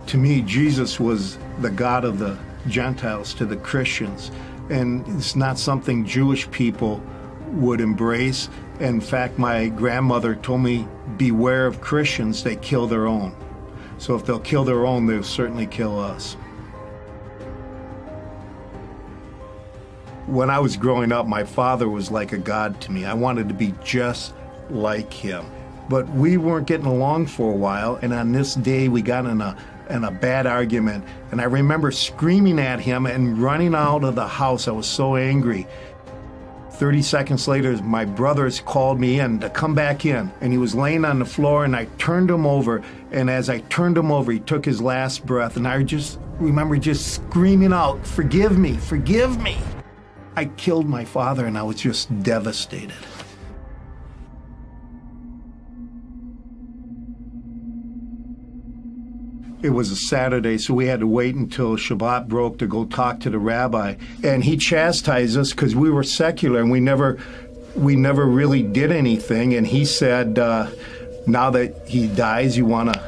To me, Jesus was the God of the Gentiles to the Christians, and it's not something Jewish people would embrace. In fact, my grandmother told me, beware of Christians, they kill their own. So if they'll kill their own, they'll certainly kill us. When I was growing up, my father was like a god to me. I wanted to be just like him. But we weren't getting along for a while, and on this day we got in a bad argument, and I remember screaming at him and running out of the house. I was so angry. 30 seconds later, my brothers called me in to come back in, and he was laying on the floor, and I turned him over, and as I turned him over, he took his last breath, and I just remember just screaming out, "Forgive me, forgive me." I killed my father, and I was just devastated. It was a Saturday, so we had to wait until Shabbat broke to go talk to the rabbi. And he chastised us because we were secular and we never really did anything. And he said, now that he dies, you want to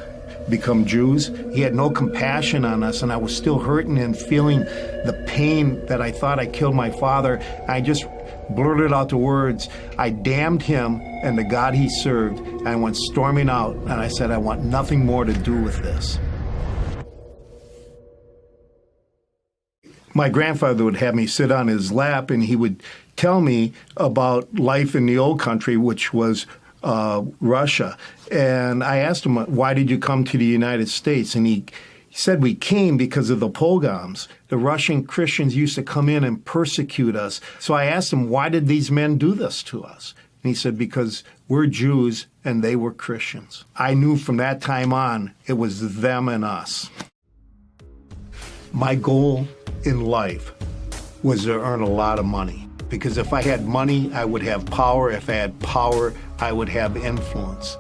become Jews? He had no compassion on us, and I was still hurting and feeling the pain that I thought I killed my father. I just blurted out the words, I damned him and the God he served. And I went storming out, and I said, I want nothing more to do with this. My grandfather would have me sit on his lap, and he would tell me about life in the old country, which was Russia. And I asked him, why did you come to the United States? And he said, we came because of the pogroms. The Russian Christians used to come in and persecute us. So I asked him, why did these men do this to us? And he said, because we're Jews and they were Christians. I knew from that time on, it was them and us. My goal in life was to earn a lot of money, because if I had money, I would have power. If I had power, I would have influence.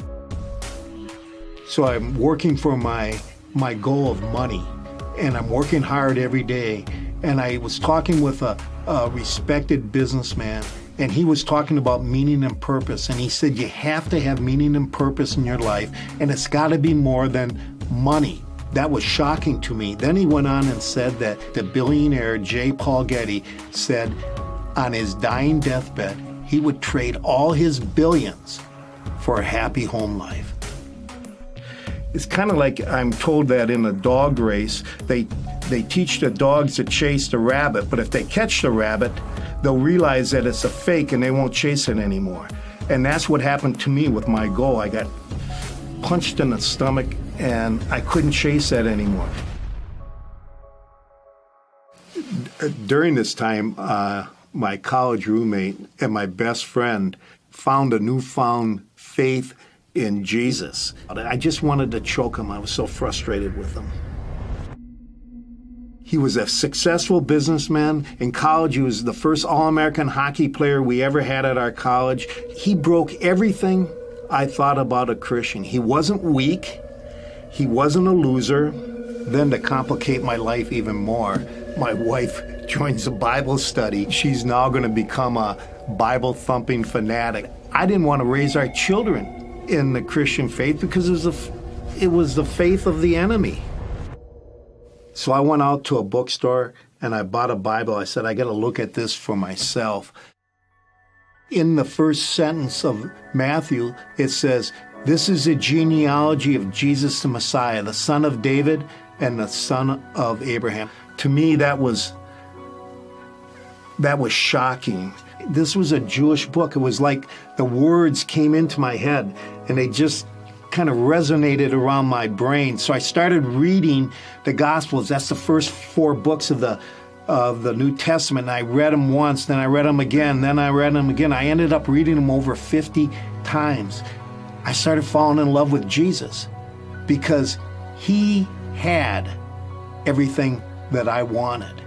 So I'm working for my goal of money, and I'm working hard every day. And I was talking with a respected businessman, and he was talking about meaning and purpose. And he said, you have to have meaning and purpose in your life, and it's got to be more than money. That was shocking to me. Then he went on and said that the billionaire J. Paul Getty said on his dying deathbed, he would trade all his billions for a happy home life. It's kind of like I'm told that in a dog race, they teach the dogs to chase the rabbit, but if they catch the rabbit, they'll realize that it's a fake and they won't chase it anymore. And that's what happened to me with my goal. I got punched in the stomach, and I couldn't chase that anymore. During this time, my college roommate and my best friend found a newfound faith in Jesus. I just wanted to choke him. I was so frustrated with him. He was a successful businessman. In college, he was the first All-American hockey player we ever had at our college. He broke everything I thought about a Christian. He wasn't weak. He wasn't a loser. Then to complicate my life even more, my wife joins a Bible study. She's now going to become a Bible-thumping fanatic. I didn't want to raise our children in the Christian faith because it was the faith of the enemy. So I went out to a bookstore and I bought a Bible. I said, I got to look at this for myself. In the first sentence of Matthew, it says, this is a genealogy of Jesus the Messiah, the son of David and the son of Abraham. To me, that was shocking. This was a Jewish book. It was like the words came into my head and they just kind of resonated around my brain. So I started reading the Gospels. That's the first 4 books of the New Testament. I read them once, then I read them again, then I read them again. I ended up reading them over 50 times. I started falling in love with Jesus because he had everything that I wanted.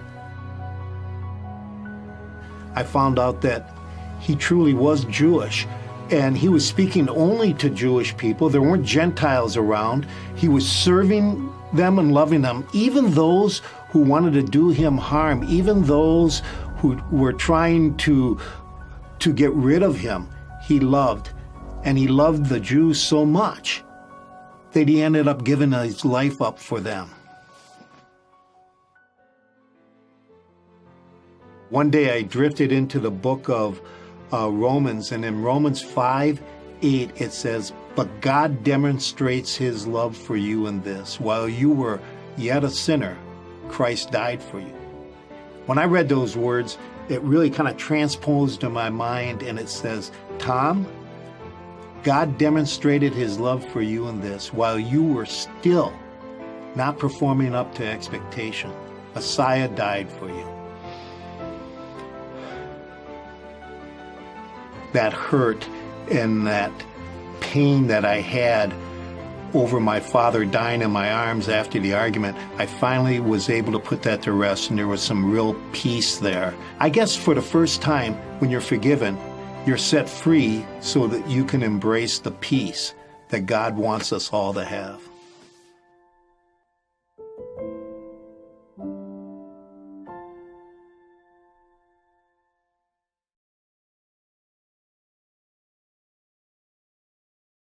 I found out that he truly was Jewish, and he was speaking only to Jewish people. There weren't Gentiles around. He was serving them and loving them, even those who wanted to do him harm, even those who were trying to get rid of him, he loved. And he loved the Jews so much that he ended up giving his life up for them. One day I drifted into the book of Romans, and in Romans 5:8 it says, "But God demonstrates his love for you in this, while you were yet a sinner, Christ died for you." When I read those words, it really kind of transposed in my mind, and it says, Tom, God demonstrated his love for you in this, while you were still not performing up to expectation. Messiah died for you. That hurt and that pain that I had over my father dying in my arms after the argument, I finally was able to put that to rest, and there was some real peace there. I guess for the first time, when you're forgiven, you're set free so that you can embrace the peace that God wants us all to have.